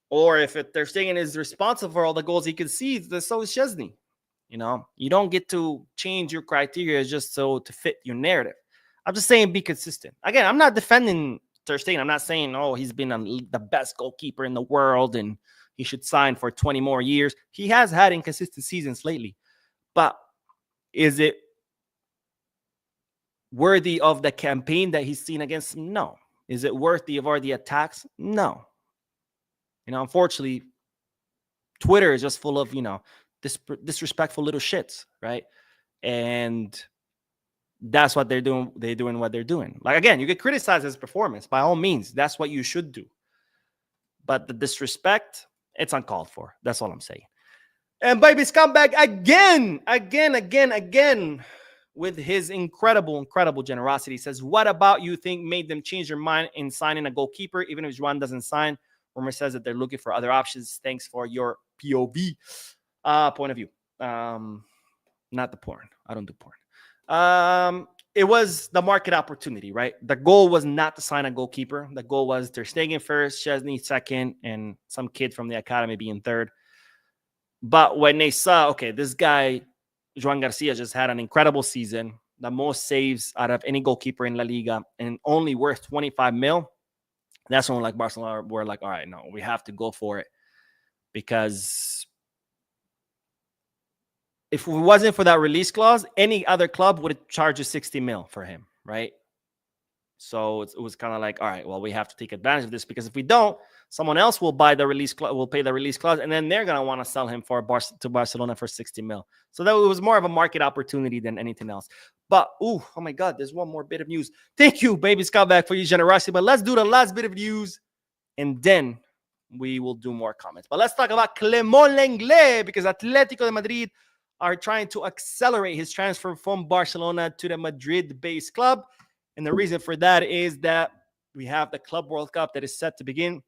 Or if Ter Stegen is responsible for all the goals he concedes, then so is Szczesny. You don't get to change your criteria just so to fit your narrative. I'm just saying be consistent. Again, I'm not defending Ter Stegen. I'm not saying, he's been the best goalkeeper in the world and he should sign for 20 more years. He has had inconsistent seasons lately. But is it worthy of the campaign that he's seen against him? No. Is it worthy of all the attacks? No. Unfortunately, Twitter is just full of, disrespectful little shits, right? And that's what they're doing. They're doing what they're doing. Like, again, you get criticized his performance. By all means, that's what you should do. But the disrespect, it's uncalled for. That's all I'm saying. And Baby's come back again, with his incredible generosity. He says, what about you think made them change their mind in signing a goalkeeper, even if Joan doesn't sign? Rumor says that they're looking for other options. Thanks for your POV point of view. Not the porn. I don't do porn. It was the market opportunity, right? The goal was not to sign a goalkeeper. The goal was Ter Stegen first, Szczesny second, and some kid from the academy being third. But when they saw, okay, this guy, Joan Garcia, just had an incredible season, the most saves out of any goalkeeper in La Liga, and only worth 25 mil, that's when Barcelona were like, all right, no, we have to go for it. Because if it wasn't for that release clause, any other club would have charged you 60 mil for him, right? So it was kind of like, all right, well, we have to take advantage of this, because if we don't, someone else will buy the release clause, will pay the release clause, and then they're going to want to sell him to Barcelona for 60 mil. So that was more of a market opportunity than anything else. But, oh my God, there's one more bit of news. Thank you, Baby Scott, back for your generosity. But let's do the last bit of news, and then we will do more comments. But let's talk about Clement Lenglet, because Atletico de Madrid are trying to accelerate his transfer from Barcelona to the Madrid-based club. And the reason for that is that we have the Club World Cup that is set to begin.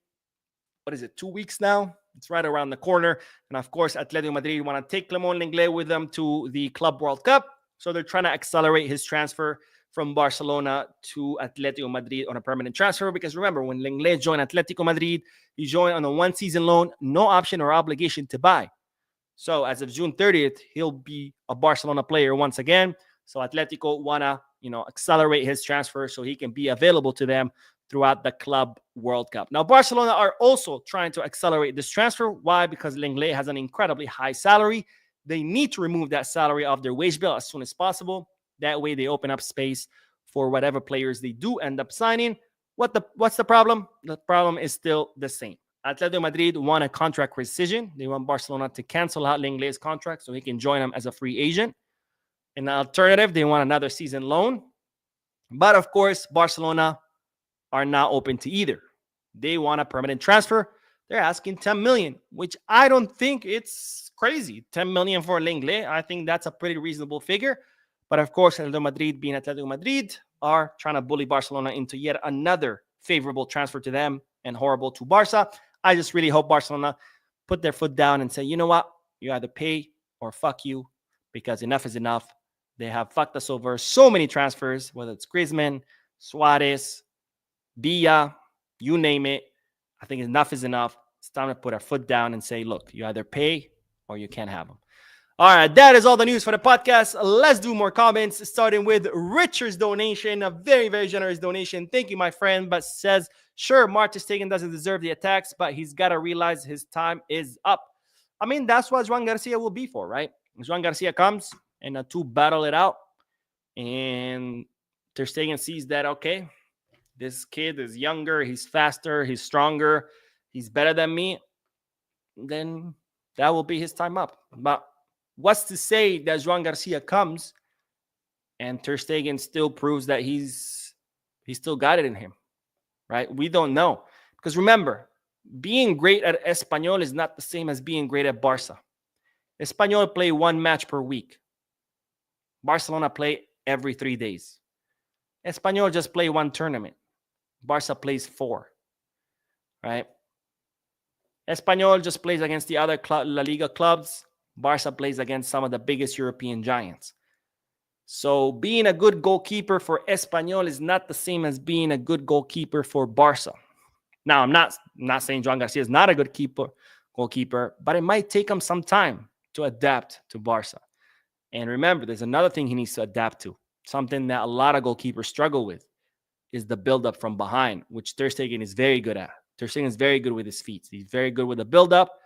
What is it, 2 weeks now? It's right around the corner. And of course, Atletico Madrid want to take Clement Lenglet with them to the Club World Cup. So they're trying to accelerate his transfer from Barcelona to Atletico Madrid on a permanent transfer. Because remember, when Lenglet joined Atletico Madrid, he joined on a one-season loan, no option or obligation to buy. So as of June 30th, he'll be a Barcelona player once again. So Atletico want to, accelerate his transfer so he can be available to them throughout the Club World Cup. Now, Barcelona are also trying to accelerate this transfer. Why? Because Lenglet has an incredibly high salary. They need to remove that salary off their wage bill as soon as possible. That way they open up space for whatever players they do end up signing. What's the problem? The problem is still the same. Atletico Madrid want a contract rescission. They want Barcelona to cancel out Lenglet's contract so he can join them as a free agent. An alternative, they want another season loan. But of course, Barcelona are not open to either. They want a permanent transfer. They're asking 10 million, which I don't think it's crazy. 10 million for Lenglet. I think that's a pretty reasonable figure. But of course, Atletico Madrid, being Atletico Madrid, are trying to bully Barcelona into yet another favorable transfer to them and horrible to Barca. I just really hope Barcelona put their foot down and say, you know what? You either pay or fuck you, because enough is enough. They have fucked us over so many transfers, whether it's Griezmann, Suarez, Villa, you name it. I think enough is enough. It's time to put our foot down and say, look, you either pay or you can't have them. All right, that is all the news for the podcast. Let's do more comments, starting with Richard's donation, a very, very generous donation. Thank you, my friend, but says, sure, Ter Stegen doesn't deserve the attacks, but he's got to realize his time is up. I mean, that's what Joan Garcia will be for, right? Joan Garcia comes and the two battle it out, and Ter Stegen sees that, okay, this kid is younger, he's faster, he's stronger, he's better than me, then that will be his time up. But what's to say that Joan Garcia comes and Ter Stegen still proves that he's still got it in him, right? We don't know. Because remember, being great at Espanyol is not the same as being great at Barca. Espanyol play one match per week. Barcelona play every 3 days. Espanyol just play one tournament. Barca plays 4. Right? Espanyol just plays against the other La Liga clubs. Barca plays against some of the biggest European giants. So being a good goalkeeper for Espanyol is not the same as being a good goalkeeper for Barca. Now, I'm not saying Joan Garcia is not a good goalkeeper, but it might take him some time to adapt to Barca. And remember, there's another thing he needs to adapt to. Something that a lot of goalkeepers struggle with is the build-up from behind, which Ter Stegen is very good at. Ter Stegen is very good with his feet. He's very good with the build-up.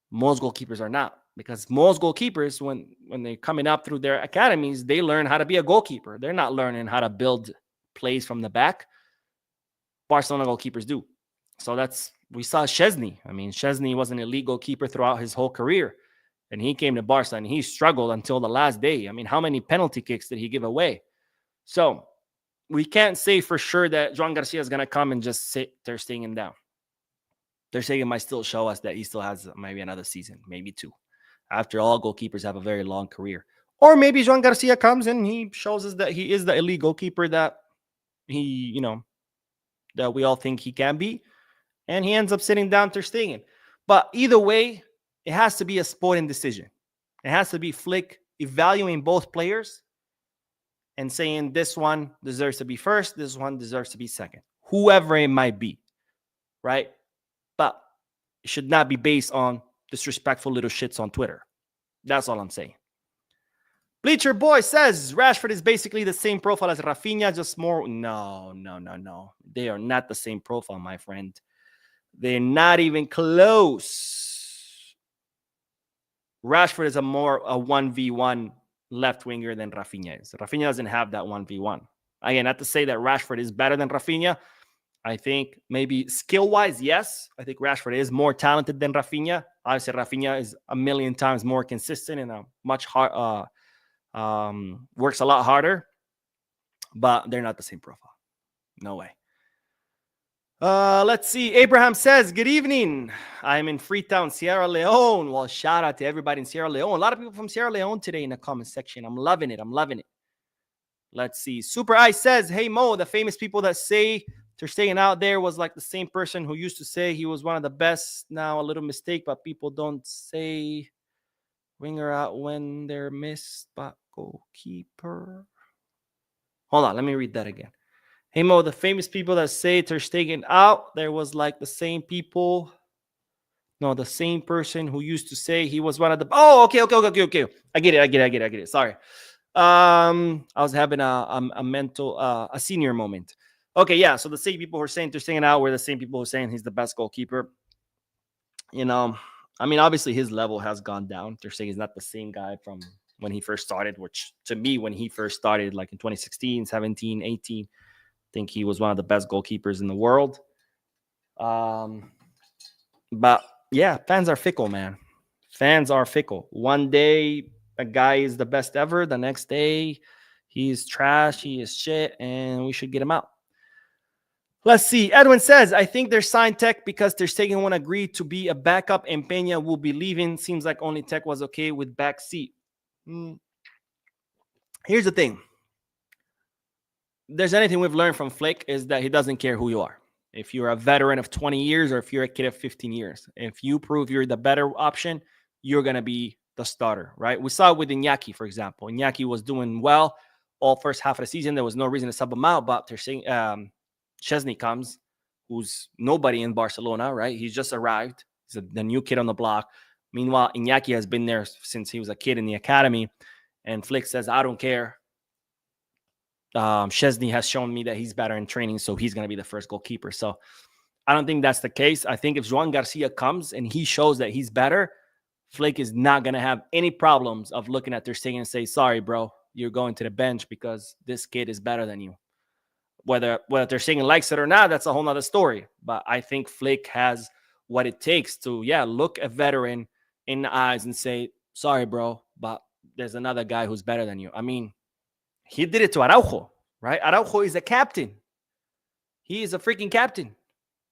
Most goalkeepers are not, because most goalkeepers, when they're coming up through their academies, they learn how to be a goalkeeper. They're not learning how to build plays from the back. Barcelona goalkeepers do. So we saw Szczesny. I mean, Szczesny was an elite goalkeeper throughout his whole career. And he came to Barca and he struggled until the last day. I mean, how many penalty kicks did he give away? So we can't say for sure that Joan Garcia is going to come and just sit Ter Stegen down. Ter Stegen might still show us that he still has maybe another season, maybe 2. After all, goalkeepers have a very long career. Or maybe Joan Garcia comes and he shows us that he is the elite goalkeeper that that we all think he can be. And he ends up sitting down Ter Stegen. But either way, it has to be a sporting decision. It has to be Flick evaluating both players and saying this one deserves to be first, this one deserves to be second. Whoever it might be, right? But it should not be based on disrespectful little shits on Twitter. That's all I'm saying. Bleacher Boy says Rashford is basically the same profile as Rafinha, just more. No. They are not the same profile, my friend. They're not even close. Rashford is a 1v1 left winger than Rafinha is. Rafinha doesn't have that 1v1. Again, not to say that Rashford is better than Rafinha. I think maybe skill-wise, yes. I think Rashford is more talented than Rafinha. Obviously, Rafinha is a million times more consistent and a much works a lot harder. But they're not the same profile. No way. Let's see. Abraham says, good evening. I'm in Freetown, Sierra Leone. Well, shout out to everybody in Sierra Leone. A lot of people from Sierra Leone today in the comment section. I'm loving it. Let's see. Super Ice says, hey, Mo, the famous people that say Ter Stegen out there was like the same person who used to say he was one of the best. Now a little mistake, but people don't say winger out when they're missed, but goalkeeper. Hold on. Let me read that again. Hey, Mo, the famous people that say Ter Stegen out, there was like the same people. No, the same person who used to say he was one of the... Oh, okay. I get it. Sorry. I was having a mental, a senior moment. Okay, yeah. So the same people who are saying Ter Stegen out were the same people who are saying he's the best goalkeeper. I mean, obviously his level has gone down. Ter Stegen is not the same guy from when he first started, which to me, when he first started, like in 2016, 17, 18, I think he was one of the best goalkeepers in the world. But yeah, fans are fickle, man. Fans are fickle. One day, a guy is the best ever. The next day, he's trash. He is shit, and we should get him out. Let's see. Edwin says, I think they're signed Tech because Ter Stegen won't agree to be a backup and Peña will be leaving. Seems like only Tech was okay with back seat. Here's the thing. There's anything we've learned from Flick is that he doesn't care who you are. If you're a veteran of 20 years or if you're a kid of 15 years, if you prove you're the better option, you're going to be the starter, right? We saw it with Iñaki, for example. Iñaki was doing well all first half of the season. There was no reason to sub him out, but Szczesny comes, who's nobody in Barcelona, right? He's just arrived. He's the new kid on the block. Meanwhile, Iñaki has been there since he was a kid in the academy. And Flick says, I don't care. Szczesny has shown me that he's better in training, so he's going to be the first goalkeeper. So I don't think that's the case. I think if Joan Garcia comes and he shows that he's better, Flick is not going to have any problems of looking at Ter Stegen and say, sorry, bro, you're going to the bench because this kid is better than you. Whether Ter Stegen likes it or not, that's a whole nother story. But I think Flick has what it takes to, look a veteran in the eyes and say, sorry, bro, but there's another guy who's better than you. I mean, he did it to Araujo, right? Araujo is a captain. He is a freaking captain.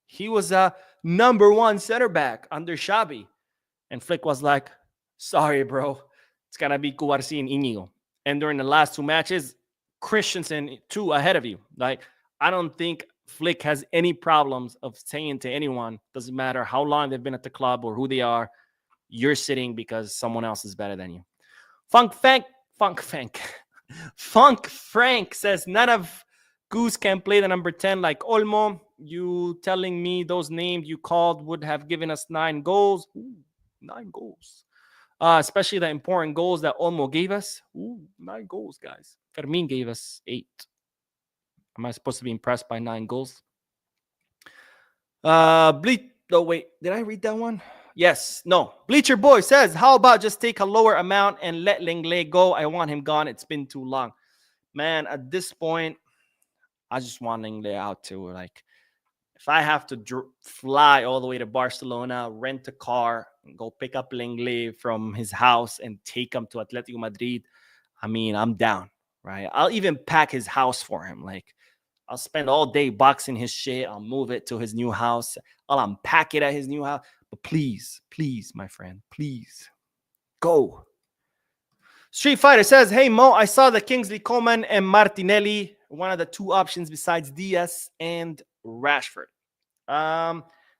He was a number one center back under Xavi. And Flick was like, Sorry, bro. It's going to be Cubarsí and Iñigo. And during the last 2 matches, Christensen, 2 ahead of you. Like, I don't think Flick has any problems of saying to anyone, doesn't matter how long they've been at the club or who they are, you're sitting because someone else is better than you. Funk Frank says, none of Goose can play the number 10 like Olmo. You telling me those names you called would have given us 9 goals? Ooh, 9 goals. Especially the important goals that Olmo gave us. Ooh, 9 goals, guys. Fermin gave us 8. Am I supposed to be impressed by 9 goals? Oh, wait. Did I read that one? Yes. No. Bleacher Boy says, how about just take a lower amount and let Lenglet go? I want him gone. It's been too long. Man, at this point, I just want Lenglet out too. Like, if I have to fly all the way to Barcelona, rent a car, and go pick up Lenglet from his house and take him to Atletico Madrid, I mean, I'm down, right? I'll even pack his house for him. Like, I'll spend all day boxing his shit. I'll move it to his new house. I'll unpack it at his new house. But please, please, my friend, please, go. Street Fighter says, hey, Mo, I saw the Kingsley Coman and Martinelli, one of the 2 options besides Diaz and Rashford.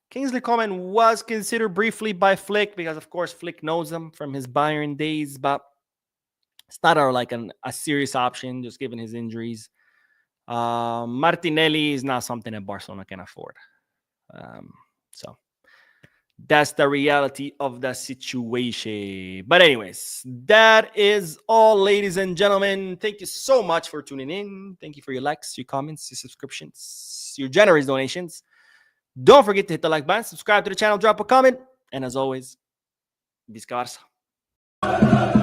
Kingsley Coman was considered briefly by Flick because, of course, Flick knows him from his Bayern days, but it's not a serious option, just given his injuries. Martinelli is not something that Barcelona can afford. So that's the reality of the situation. But anyways, that is all, ladies and gentlemen. Thank you so much for tuning in. Thank you for your likes, your comments, your subscriptions, your generous donations. Don't forget to hit the like button, subscribe to the channel, drop a comment, and as always, Visca Barça.